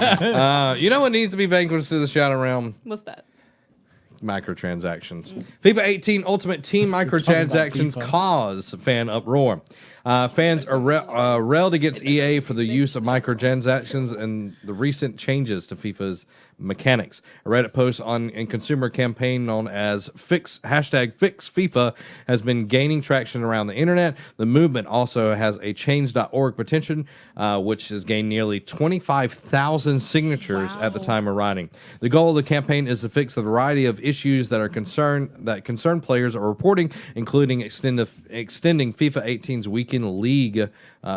You know what needs to be vanquished through the Shadow Realm? What's that? Microtransactions. FIFA 18 Ultimate Team microtransactions cause fan uproar. Fans are railed against EA for the use of microtransactions and the recent changes to FIFA's mechanics. A Reddit post on a consumer campaign known as #FixFIFA has been gaining traction around the internet. The movement also has a change.org petition, which has gained nearly 25,000 signatures at the time of writing. The goal of the campaign is to fix the variety of issues that concerned players are reporting, including extending FIFA 18's weekend league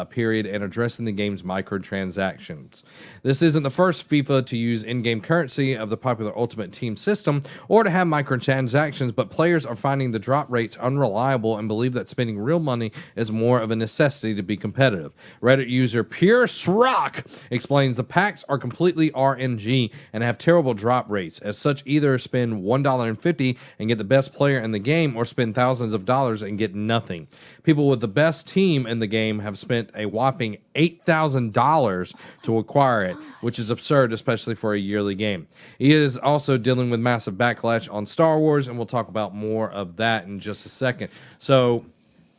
period and addressing the game's microtransactions. This isn't the first FIFA to use in-game currency of the popular Ultimate Team system or to have microtransactions, but players are finding the drop rates unreliable and believe that spending real money is more of a necessity to be competitive. Reddit user Pure Srock explains the packs are completely RNG and have terrible drop rates. As such, either spend $1.50 and get the best player in the game or spend thousands of dollars and get nothing. People with the best team in the game have spent a whopping $8,000 to acquire it, which is absurd, especially for a yearly game. He is also dealing with massive backlash on Star Wars, and we'll talk about more of that in just a second. So,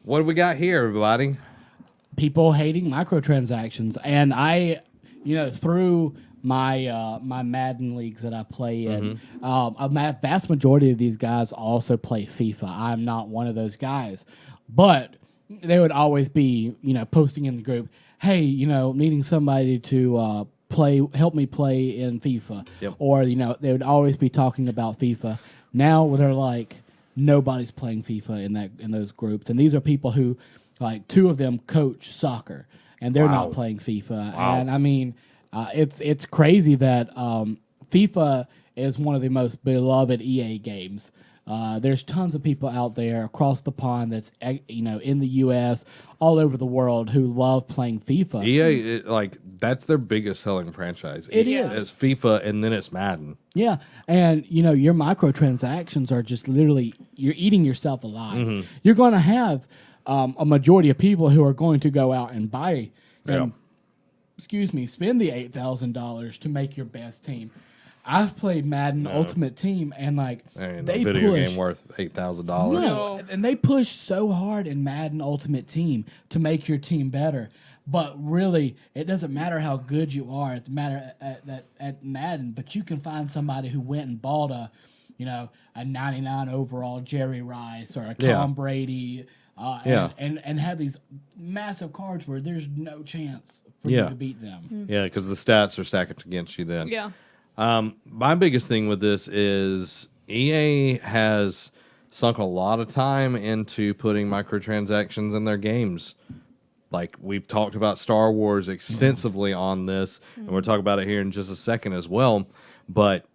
what do we got here, everybody? People hating microtransactions, and I, through my my Madden leagues that I play in, a vast majority of these guys also play FIFA. I'm not one of those guys, but they would always be, posting in the group, hey, needing somebody to help me play in FIFA. Yep. Or, they would always be talking about FIFA. Now they're like, nobody's playing FIFA in those groups. And these are people who, like, two of them coach soccer, and they're not playing FIFA. Wow. And, I mean, it's crazy that FIFA is one of the most beloved EA games. There's tons of people out there across the pond that's in the U.S., all over the world who love playing FIFA. EA, that's their biggest selling franchise. It is. It's FIFA, and then it's Madden. Yeah, and your microtransactions are just literally, you're eating yourself alive. Mm-hmm. You're going to have a majority of people who are going to go out and buy, spend the $8,000 to make your best team. I've played Madden Ultimate Team, and They video game worth $8,000. No, and they push so hard in Madden Ultimate Team to make your team better. But really, it doesn't matter how good you are. It matters at Madden. But you can find somebody who went and bought a 99 overall Jerry Rice or a Tom Brady, and have these massive cards where there's no chance for you to beat them. Yeah, because the stats are stacked against you then. Yeah. My biggest thing with this is EA has sunk a lot of time into putting microtransactions in their games. Like, we've talked about Star Wars extensively on this, and we'll talk about it here in just a second as well. But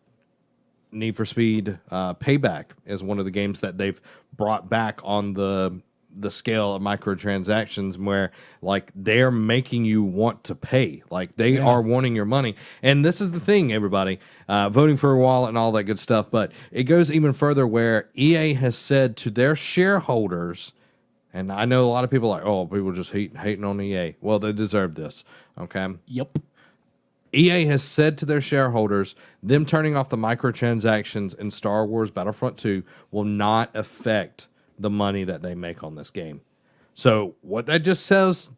Need for Speed Payback is one of the games that they've brought back on the scale of microtransactions, where they're making you want to pay, they are wanting your money. And this is the thing, everybody, voting for a wallet and all that good stuff, but it goes even further, where EA has said to their shareholders, and I know a lot of people are like, oh, people just hating on EA. Well, they deserve this. Okay. Yep. EA has said to their shareholders, them turning off the microtransactions in Star Wars Battlefront 2 will not affect the money that they make on this game. So what that just says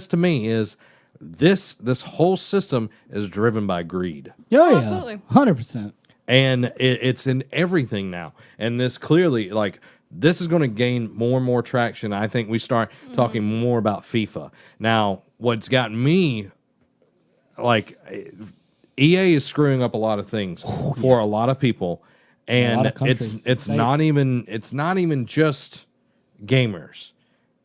to me is this whole system is driven by greed. Oh, absolutely. 100%. And it's in everything now. And this clearly, this is going to gain more and more traction. I think we start talking more about FIFA. Now, what's gotten me, EA is screwing up a lot of things for a lot of people. And it's not even just gamers.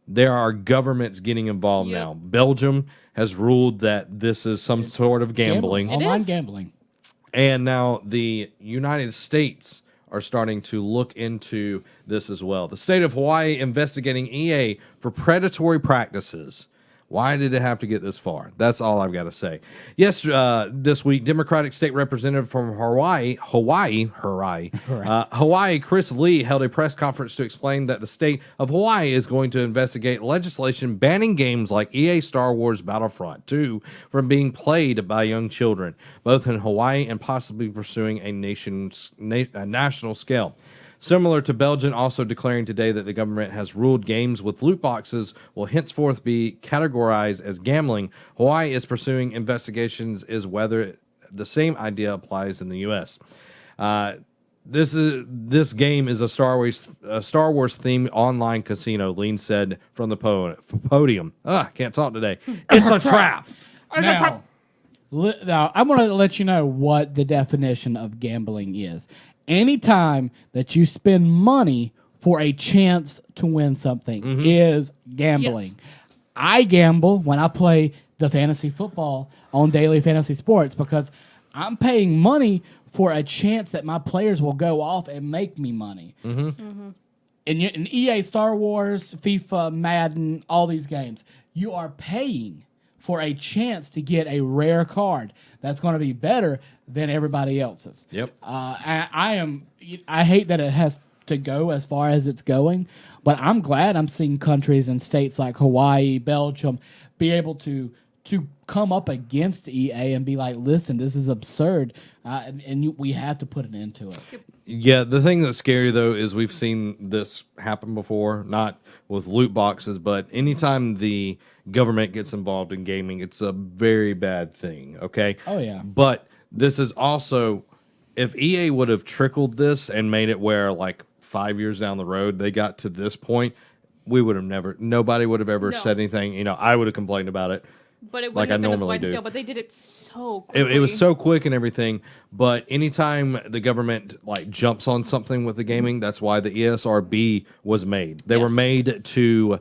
There are governments getting involved now. Belgium has ruled that this is some sort of gambling. Online gambling. And now the United States are starting to look into this as well. The state of Hawaii investigating EA for predatory practices Why did it have to get this far? That's all I've got to say. Yes, this week, Democratic State Representative from Hawaii, Chris Lee, held a press conference to explain that the state of Hawaii is going to investigate legislation banning games like EA Star Wars Battlefront 2 from being played by young children, both in Hawaii and possibly pursuing a national scale. Similar to Belgium also declaring today that the government has ruled games with loot boxes will henceforth be categorized as gambling, Hawaii is pursuing investigations as whether the same idea applies in the U.S. This game is a Star Wars themed online casino, Lean said from the podium. Can't talk today. It's a trap. Now, I want to let you know what the definition of gambling is. Anytime that you spend money for a chance to win something is gambling. Yes. I gamble when I play the fantasy football on Daily Fantasy Sports because I'm paying money for a chance that my players will go off and make me money. In EA, Star Wars, FIFA, Madden, all these games, you are paying for a chance to get a rare card that's going to be better than everybody else's. Yep. I hate that it has to go as far as it's going, but I'm glad I'm seeing countries and states like Hawaii, Belgium be able to come up against EA and be like, listen, this is absurd, we have to put an end to it. Yeah, the thing that's scary, though, is we've seen this happen before, not with loot boxes, but anytime the government gets involved in gaming, it's a very bad thing, okay? Oh, yeah. But this is also, if EA would have trickled this and made it where, like, 5 years down the road, they got to this point, nobody would have ever said anything. I would have complained about it. But it wouldn't have been as wide scale, but they did it so quickly. It was so quick and everything, but anytime the government jumps on something with the gaming, that's why the ESRB was made. They were made to...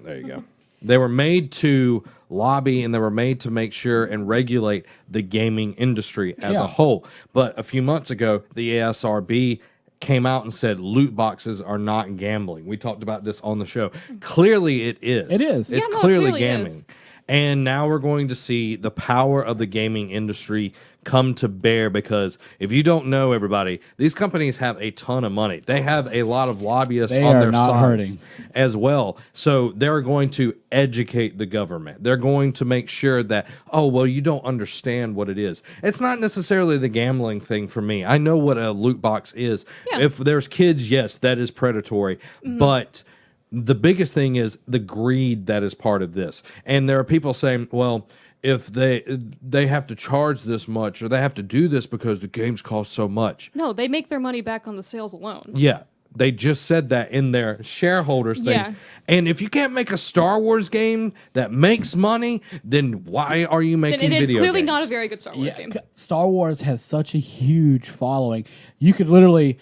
There you go. They were made to lobby, and they were made to make sure and regulate the gaming industry as a whole. But a few months ago, the ESRB came out and said loot boxes are not gambling. We talked about this on the show. Clearly it is. It is. It's clearly gambling. And now we're going to see the power of the gaming industry come to bear, because if you don't know, everybody, these companies have a ton of money. They have a lot of lobbyists on their side as well. So they're going to educate the government. They're going to make sure that, you don't understand what it is. It's not necessarily the gambling thing for me. I know what a loot box is. Yeah. If there's kids, yes, that is predatory. But the biggest thing is the greed that is part of this. And there are people saying, well, if they have to charge this much, or they have to do this because the games cost so much. No, they make their money back on the sales alone. Yeah, they just said that in their shareholders thing. Yeah. And if you can't make a Star Wars game that makes money, then why are you making video games? It is clearly not a very good Star Wars game. Star Wars has such a huge following. You could literally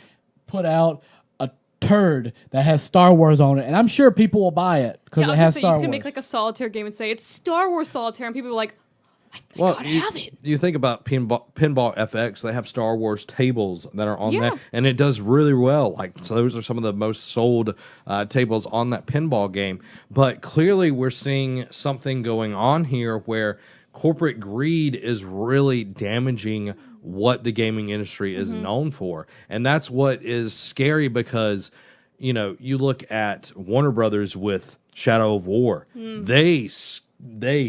put out a turd that has Star Wars on it, and I'm sure people will buy it because it has Star Wars. You can make a solitaire game and say it's Star Wars solitaire, and people are like, I gotta have it. You think about Pinball FX, they have Star Wars tables that are on that, and it does really well. So those are some of the most sold tables on that pinball game. But clearly we're seeing something going on here where corporate greed is really damaging what the gaming industry is known for. And that's what is scary, because, you look at Warner Brothers with Shadow of War. They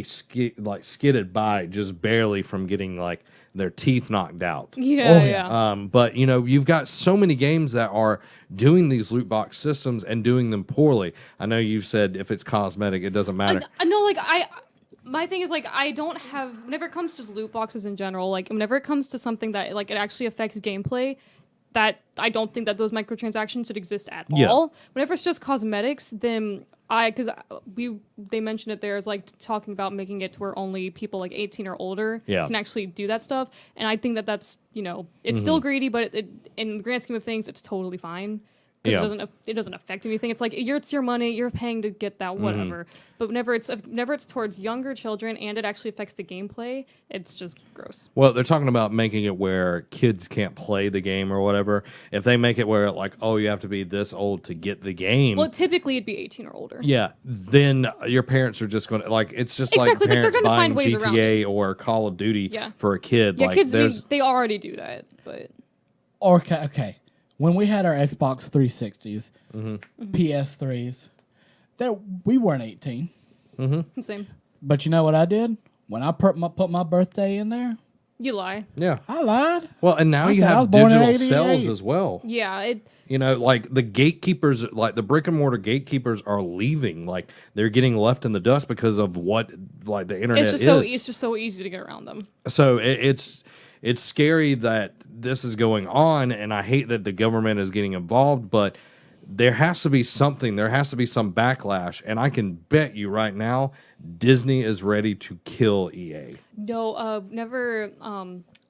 skidded by just barely from getting their teeth knocked out. But you've got so many games that are doing these loot box systems and doing them poorly. I know you've said if it's cosmetic, it doesn't matter. My thing is, I don't have... Whenever it comes to just loot boxes in general, whenever it comes to something that, it actually affects gameplay, that I don't think that those microtransactions should exist at all. Whenever it's just cosmetics, then they mentioned it there as, talking about making it to where only people, 18 or older can actually do that stuff. And I think that that's, it's still greedy, but in the grand scheme of things, it's totally fine. because Yeah. it doesn't affect anything. It's like it's your money, you're paying to get that, whatever. But whenever it's towards younger children and it actually affects the gameplay, it's just gross. Well, they're talking about making it where kids can't play the game or whatever. If they make it where like, oh, you have to be this old to get the game. Well, typically it'd be 18 or older. Yeah, then your parents are just going to like. It's just Exactly, like like, they're parents gonna buying find ways around GTA or Call of Duty Yeah. for a kid. Yeah, like, kids, there's they already do that, but Okay. When we had our Xbox 360s, PS3s, we weren't 18. same. But you know what I did? When I put my birthday in there, You lie. yeah. I lied. Well, and now I you said I was have born in digital cells 88. as well. Yeah, You know, like the gatekeepers, like the brick and mortar gatekeepers, are leaving. Like they're getting left in the dust because of what like the internet it's just so easy to get around them. So it's scary that this is going on, and I hate that the government is getting involved, but there has to be something. There has to be some backlash, and I can bet you right now Disney is ready to kill EA. No, never.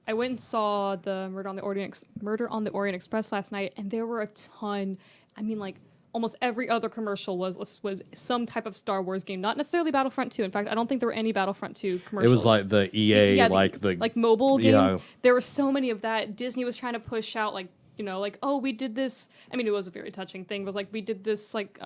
I went and saw the Murder on the Orient Express last night, and there were a ton. I mean, like almost every other commercial was some type of Star Wars game, not necessarily Battlefront 2. In fact, I don't think there were any Battlefront 2 It commercials. was like the EA, like mobile game. Yeah. There were so many of that. Disney was trying to push out like like, oh, we did this. I mean, it was a very touching thing. It was like we did this like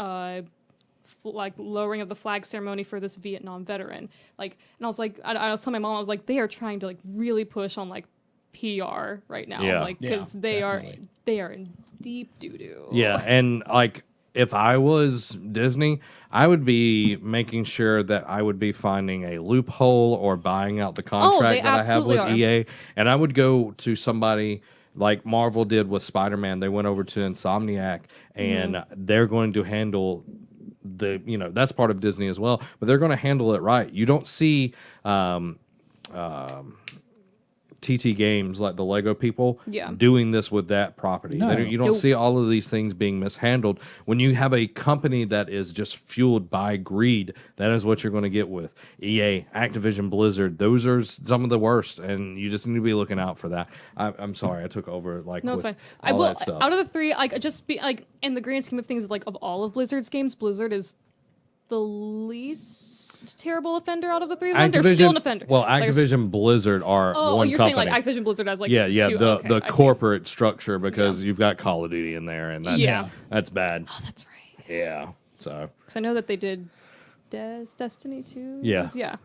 lowering of the flag ceremony for this Vietnam veteran. Like, and I was like, I was telling my mom, I was like, they are trying to like really push on like PR right now, Yeah. like because they are in deep doo doo. Yeah, and like if I was Disney, I would be making sure that I would be finding a loophole or buying out the contract that I have with absolutely EA, and I would go to somebody like Marvel did with Spider-Man. They went over to Insomniac, and they're going to handle that's part of Disney as well, but they're going to handle it right. You don't see TT Games, like the Lego people, doing this with that property. No. You don't see all of these things being mishandled. When you have a company that is just fueled by greed, that is what you're going to get with EA, Activision, Blizzard. Those are some of the worst, and you just need to be looking out for that. I'm sorry, I took over. Like, No, it's with fine. I all will. that stuff. Out of the three, like, just be like in the grand scheme of things, like of all of Blizzard's games, Blizzard is the least terrible offender out of the three of them. They're still an offender. Well, Like, Activision, Blizzard are oh, one you're company. saying like Activision Blizzard has like Yeah, two? the Okay, I see. corporate structure, because you've got Call of Duty in there, and that's bad. Oh, that's right. Yeah, so Because I know that they did Destiny 2. yeah.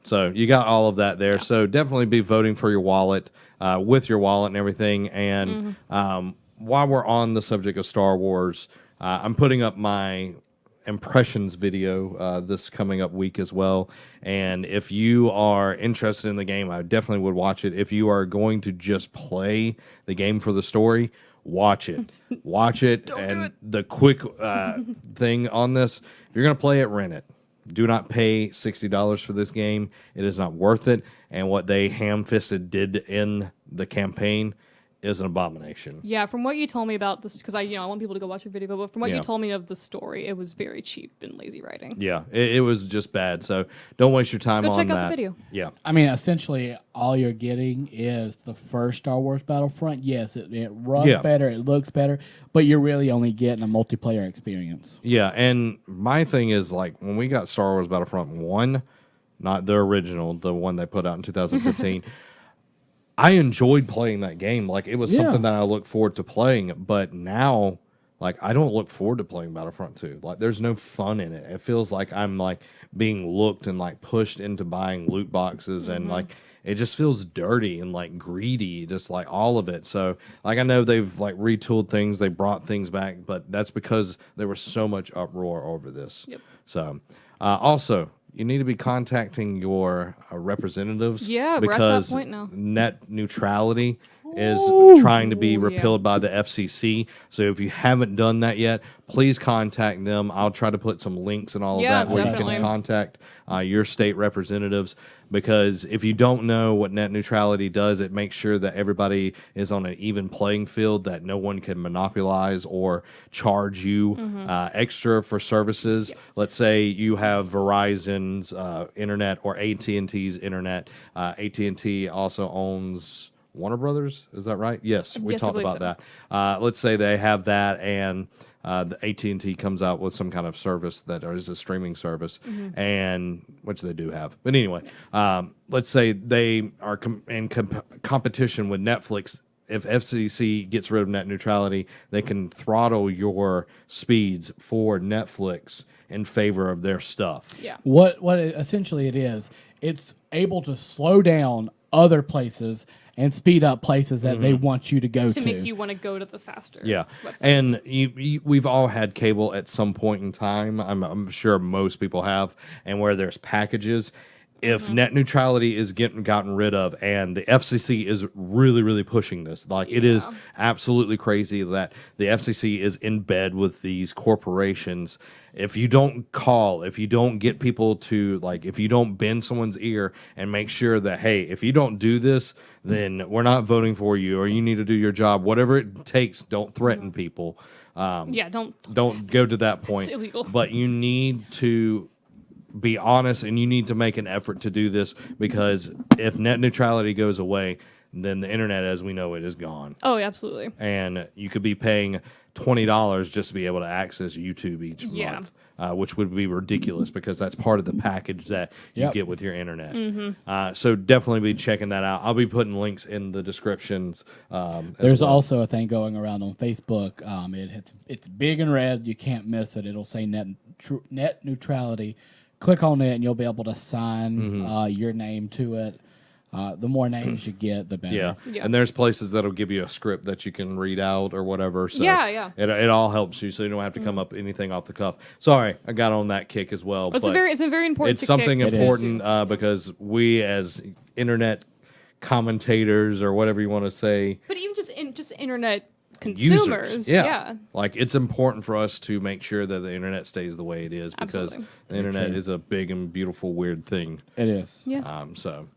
So you got all of that there. So definitely be voting for your wallet, with your wallet and everything. And while we're on the subject of Star Wars, I'm putting up my impressions video this coming up week as well. And if you are interested in the game, I definitely would watch it. If you are going to just play the game for the story, watch it. Watch it. And the quick thing on this, if you're going to play it, rent it. Do not pay $60 for this game. It is not worth it. And what they ham-fisted did in the campaign is an abomination. Yeah, from what you told me about this, because I want people to go watch your video, but from what you told me of the story, it was very cheap and lazy writing. Yeah, it was just bad. So don't waste your time Go on check that. out the video. Yeah. I mean, essentially, all you're getting is the first Star Wars Battlefront. Yes, it runs better, it looks better, but you're really only getting a multiplayer experience. Yeah, and my thing is, like, when we got Star Wars Battlefront 1, not the original, the one they put out in 2015, I enjoyed playing that game. Like, it was something that I looked forward to playing, but now, like, I don't look forward to playing Battlefront 2. Like, there's no fun in it. It feels like I'm, like, being looked and, like, pushed into buying loot boxes, and, like, it just feels dirty and, like, greedy, just, like, all of it. So, like, I know they've, like, retooled things, they brought things back, but that's because there was so much uproar over this. Yep. So, also, you need to be contacting your representatives. Yeah, we're at that because point now. net neutrality is trying to be repealed by the FCC. So if you haven't done that yet, please contact them. I'll try to put some links and all of that where you definitely. can contact your state representatives. Because if you don't know what net neutrality does, it makes sure that everybody is on an even playing field, that no one can monopolize or charge you extra for services. Let's say you have Verizon's internet or AT&T's internet. AT&T also owns Warner Brothers. Is that right? Yes, we Yes, I talked believe about so. that. Let's say they have that, and the AT&T comes out with some kind of service that is a streaming service, and which they do have. But anyway, let's say they are in competition with Netflix. If FCC gets rid of net neutrality, they can throttle your speeds for Netflix in favor of their stuff. Yeah. What essentially it is, it's able to slow down other places and speed up places that they want you to go to. To make you want to go to the faster. Yeah, websites. and we've all had cable at some point in time. I'm sure most people have, and where there's packages. If net neutrality is gotten rid of, and the FCC is really pushing this, like it is absolutely crazy that the FCC is in bed with these corporations. If you don't call, if you don't get people to, like, if you don't bend someone's ear and make sure that, hey, if you don't do this, then we're not voting for you, or you need to do your job, whatever it takes. Don't threaten people. Don't go to that point. It's illegal. But you need to be honest, and you need to make an effort to do this, because if net neutrality goes away, then the internet as we know it is gone. Oh, absolutely. And you could be paying $20 just to be able to access YouTube each month, which would be ridiculous, because that's part of the package that you get with your internet. So definitely be checking that out. I'll be putting links in the descriptions. There's also a thing going around on Facebook. It's big and red. You can't miss it. It'll say net neutrality. Click on it, and you'll be able to sign your name to it. The more names you get, the better. Yeah, and there's places that'll give you a script that you can read out or whatever. So it all helps you, so you don't have to come up anything off the cuff. Sorry, I got on that kick as well. It's a very important. It's something important because we as internet commentators, or whatever you want to say, but even just internet consumers, like it's important for us to make sure that the internet stays the way it is, because the internet is a big and beautiful weird thing. It is. Yeah. So